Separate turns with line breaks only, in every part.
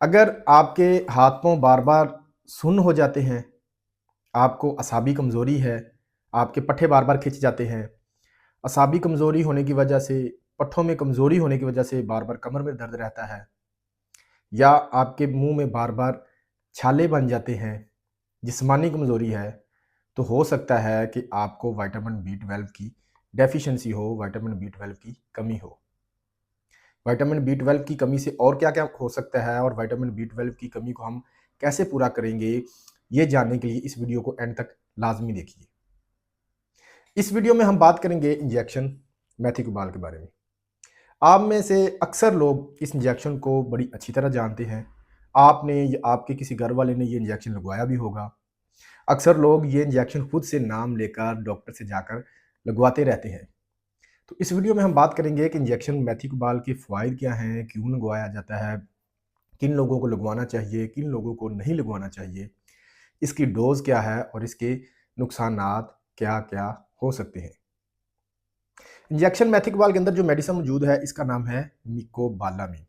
अगर आपके हाथ पाँव बार-बार सुन्न हो जाते हैं, आपको असाबी कमज़ोरी है, आपके पट्ठे बार-बार खिंच जाते हैं, असाबी कमज़ोरी होने की वजह से, पट्ठों में कमज़ोरी होने की वजह से बार-बार कमर में दर्द रहता है या आपके मुँह में बार-बार छाले बन जाते हैं, जिस्मानी कमज़ोरी है, तो हो सकता है कि आपको विटामिन बी12 की डेफ़िशिएंसी हो, विटामिन बी12 की कमी हो। विटामिन बी 12 की कमी से और क्या-क्या हो सकता है और विटामिन बी 12 की कमी को हम कैसे पूरा करेंगे, ये जानने के लिए इस वीडियो को एंड तक लाज़मी देखिए। इस वीडियो में हम बात करेंगे इंजेक्शन मेथिकोबाल के बारे में। आप में से अक्सर लोग इस इंजेक्शन को बड़ी अच्छी तरह जानते हैं। आपने या आपके किसी घर वाले ने ये इंजेक्शन लगवाया भी होगा। अक्सर लोग ये इंजेक्शन खुद से नाम लेकर डॉक्टर से जाकर लगवाते रहते हैं। तो इस वीडियो में हम बात करेंगे कि इंजेक्शन मेथिकोबाल के फ़वाइद क्या हैं, क्यों लगवाया जाता है, किन लोगों को लगवाना चाहिए, किन लोगों को नहीं लगवाना चाहिए, इसकी डोज़ क्या है और इसके नुकसानात क्या-क्या हो सकते हैं। इंजेक्शन मेथिकोबाल के अंदर जो मेडिसिन मौजूद है, इसका नाम है मिकोबालामिन।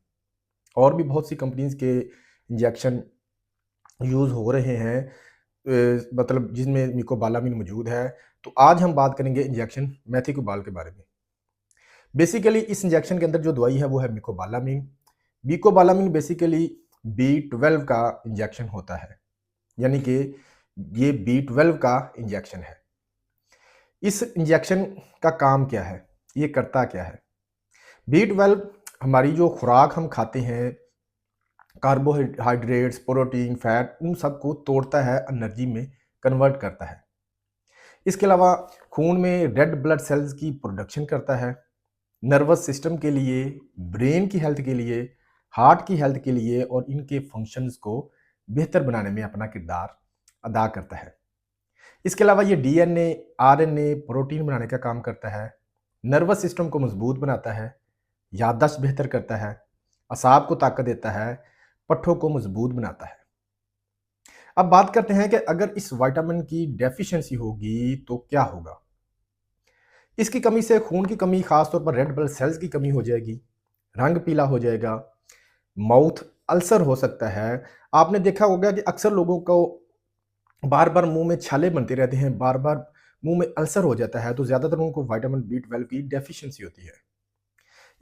और भी बहुत सी कंपनीज़ के इंजेक्शन यूज़ हो रहे हैं मतलब जिसमें मिकोबालामिन मौजूद है। तो आज हम बात करेंगे इंजेक्शन मेथिकोबाल के बारे में। बेसिकली इस इंजेक्शन के अंदर जो दवाई है वो है मिकोबालामिन। मिकोबालामिन बेसिकली बी12 का इंजेक्शन होता है, यानी कि ये बी12 का इंजेक्शन है। इस इंजेक्शन का काम क्या है? ये करता क्या है? बी12 हमारी जो खुराक हम खाते हैं, कार्बोहाइड्रेट्स, प्रोटीन, फैट उन सबको तोड़ता है, एनर्जी में कन्वर्ट करता है। इसके अलावा खून में रेड ब्लड सेल्स की प्रोडक्शन करता है। नर्वस सिस्टम के लिए, ब्रेन की हेल्थ के लिए, हार्ट की हेल्थ के लिए और इनके फंक्शंस को बेहतर बनाने में अपना किरदार अदा करता है। इसके अलावा ये डीएनए, आरएनए, प्रोटीन बनाने का काम करता है, नर्वस सिस्टम को मजबूत बनाता है, याददाश्त बेहतर करता है, असाब को ताकत देता है, पट्ठों को मजबूत बनाता है। अब बात करते हैं कि अगर इस विटामिन की डेफिशिएंसी होगी तो क्या होगा? इसकी कमी से खून की कमी, खासतौर पर रेड ब्लड सेल्स की कमी हो जाएगी, रंग पीला हो जाएगा, माउथ अल्सर हो सकता है। आपने देखा होगा कि अक्सर लोगों को बार-बार मुँह में छाले बनते रहते हैं, बार-बार मुँह में अल्सर हो जाता है, तो ज़्यादातर उनको विटामिन बी12 की डेफिशिएंसी होती है।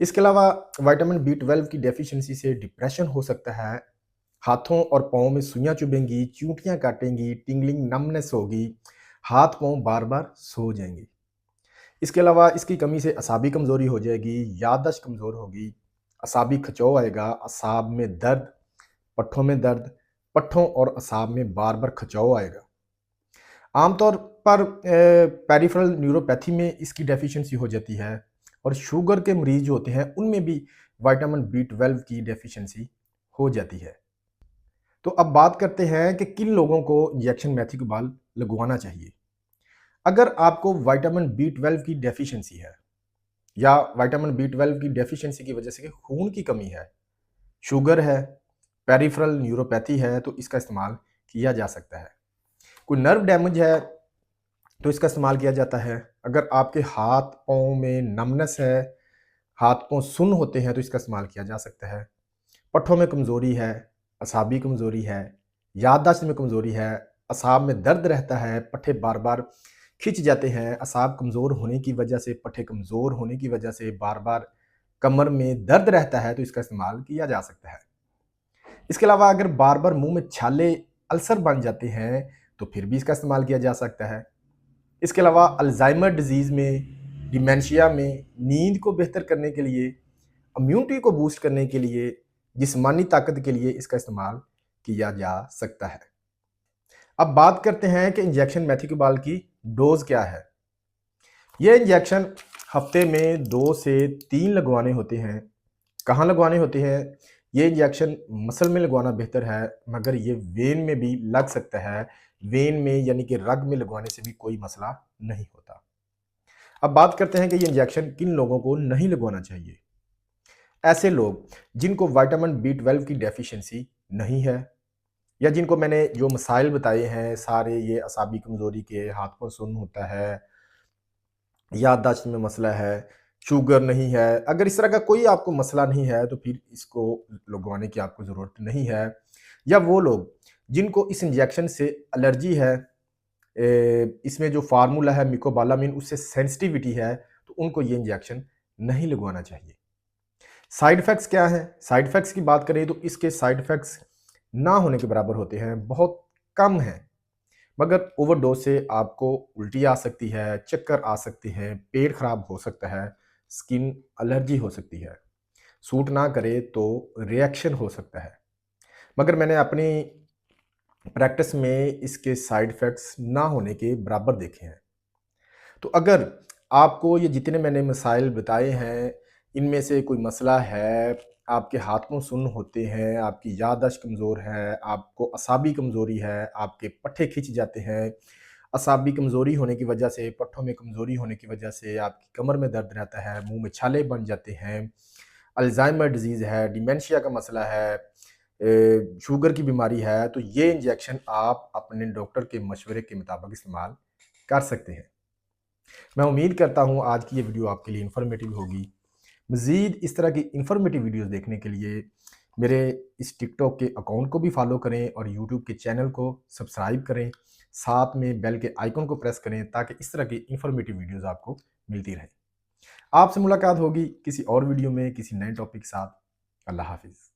इसके अलावा विटामिन बी12 की डेफिशिएंसी से डिप्रेशन हो सकता है, हाथों और पाँव में सुइयाँ चुभेंगी, चींटियाँ काटेंगी, टिंगलिंग नमनेस होगी, हाथ-पाँव बार-बार सो जाएँगे। इसके अलावा इसकी कमी से असाबी कमज़ोरी हो जाएगी, याददाश्त कमज़ोर होगी, असाबी खिंचाव आएगा, असाब में दर्द, पट्ठों में दर्द, पट्ठों और असाब में बार-बार खिंचाव आएगा। आमतौर पर पेरिफेरल न्यूरोपैथी में इसकी डेफिशिएंसी हो जाती है और शुगर के मरीज़ जो होते हैं, उनमें भी विटामिन बी12 की डेफिशिएंसी हो जाती है। तो अब बात करते हैं कि किन लोगों को इंजेक्शन मेथिकोबाल लगवाना चाहिए। अगर आपको विटामिन बी12 की डेफिशिएंसी है या विटामिन बी12 की डेफिशिएंसी की वजह से खून की कमी है, शुगर है, पेरिफेरल न्यूरोपैथी है, तो इसका इस्तेमाल किया जा सकता है। कोई नर्व डैमेज है तो इसका इस्तेमाल किया जाता है। अगर आपके हाथ-पाँव में नमनेस है, हाथ-पाँव सुन्न होते हैं तो इसका इस्तेमाल किया जा सकता है। पट्ठों में कमज़ोरी है, असाबी कमज़ोरी है, याददाश्त में कमज़ोरी है, असाब में दर्द रहता है, पट्ठे बार-बार खिंच जाते हैं, असाब कमज़ोर होने की वजह से, पट्ठे कमज़ोर होने की वजह से बार-बार कमर में दर्द रहता है तो इसका इस्तेमाल किया जा सकता है। इसके अलावा अगर बार-बार मुँह में छाले, अल्सर बन जाते हैं तो फिर भी इसका इस्तेमाल किया जा सकता है। इसके अलावा अल्ज़ाइमर डिज़ीज़ में, डिमेंशिया में, नींद को बेहतर करने के लिए, इम्यूनिटी को बूस्ट करने के लिए, जिस्मानी ताकत के लिए इसका इस्तेमाल किया जा सकता है। अब बात करते हैं कि इंजेक्शन मेथिकोबाल की डोज़ क्या है? ये इंजेक्शन हफ्ते में 2 से 3 लगवाने होते हैं। कहाँ लगवाने होते हैं? ये इंजेक्शन मसल में लगवाना बेहतर है, मगर ये वेन में भी लग सकता है। वेन में यानी कि रग में लगवाने से भी कोई मसला नहीं होता। अब बात करते हैं कि ये इंजेक्शन किन लोगों को नहीं लगवाना चाहिए। ऐसे लोग जिनको विटामिन बी12 की डेफिशिएंसी नहीं है या जिनको मैंने जो मसाइल बताए हैं सारे, ये असाबी कमज़ोरी के, हाथ पाँव सुन्न होता है, याददाश्त में मसला है, शुगर नहीं है, अगर इस तरह का कोई आपको मसला नहीं है तो फिर इसको लगवाने की आपको ज़रूरत नहीं है। या वो लोग जिनको इस इंजेक्शन से एलर्जी है, इसमें जो फार्मूला है मिकोबालामिन उससे सेंसिटिविटी है, तो उनको ये इंजेक्शन नहीं लगवाना चाहिए। साइड इफ़ेक्ट्स क्या हैं? साइड इफ़ेक्ट्स की बात करें तो इसके साइड इफ़ेक्ट्स ना होने के बराबर होते हैं, बहुत कम हैं। मगर ओवरडोज़ से आपको उल्टी आ सकती है, चक्कर आ सकते हैं, पेट खराब हो सकता है, स्किन एलर्जी हो सकती है। सूट ना करे तो रिएक्शन हो सकता है। मगर मैंने अपनी प्रैक्टिस में इसके साइड इफ़ेक्ट्स ना होने के बराबर देखे हैं। तो अगर आपको ये जितने मैंने मसाइल बताए हैं, इनमें से कोई मसला है, आपके हाथ-मुँह सुन्न होते हैं, आपकी याददाश्त कमज़ोर है, आपको असाबी कमज़ोरी है, आपके पट्ठे खिंच जाते हैं, असाबी कमज़ोरी होने की वजह से, पट्ठों में कमज़ोरी होने की वजह से आपकी कमर में दर्द रहता है, मुँह में छाले बन जाते हैं, अल्ज़ाइमर डिज़ीज़ है, डिमेंशिया का मसला है, शुगर की बीमारी है, तो ये इंजेक्शन आप अपने डॉक्टर के मशवरे के मुताबिक इस्तेमाल कर सकते हैं। मैं उम्मीद करता हूँ आज की ये वीडियो आपके लिए इन्फॉर्मेटिव होगी। मज़ीद इस तरह की इन्फॉर्मेटिव वीडियोज़ देखने के लिए मेरे इस टिकटॉक के अकाउंट को भी फ़ॉलो करें और यूट्यूब के चैनल को सब्सक्राइब करें। साथ में बेल के आइकन को प्रेस करें ताकि इस तरह की इन्फॉर्मेटिव वीडियोज़ आपको मिलती रहें। आपसे मुलाकात होगी किसी और वीडियो में किसी नए टॉपिक के साथ। अल्लाह हाफ़िज़।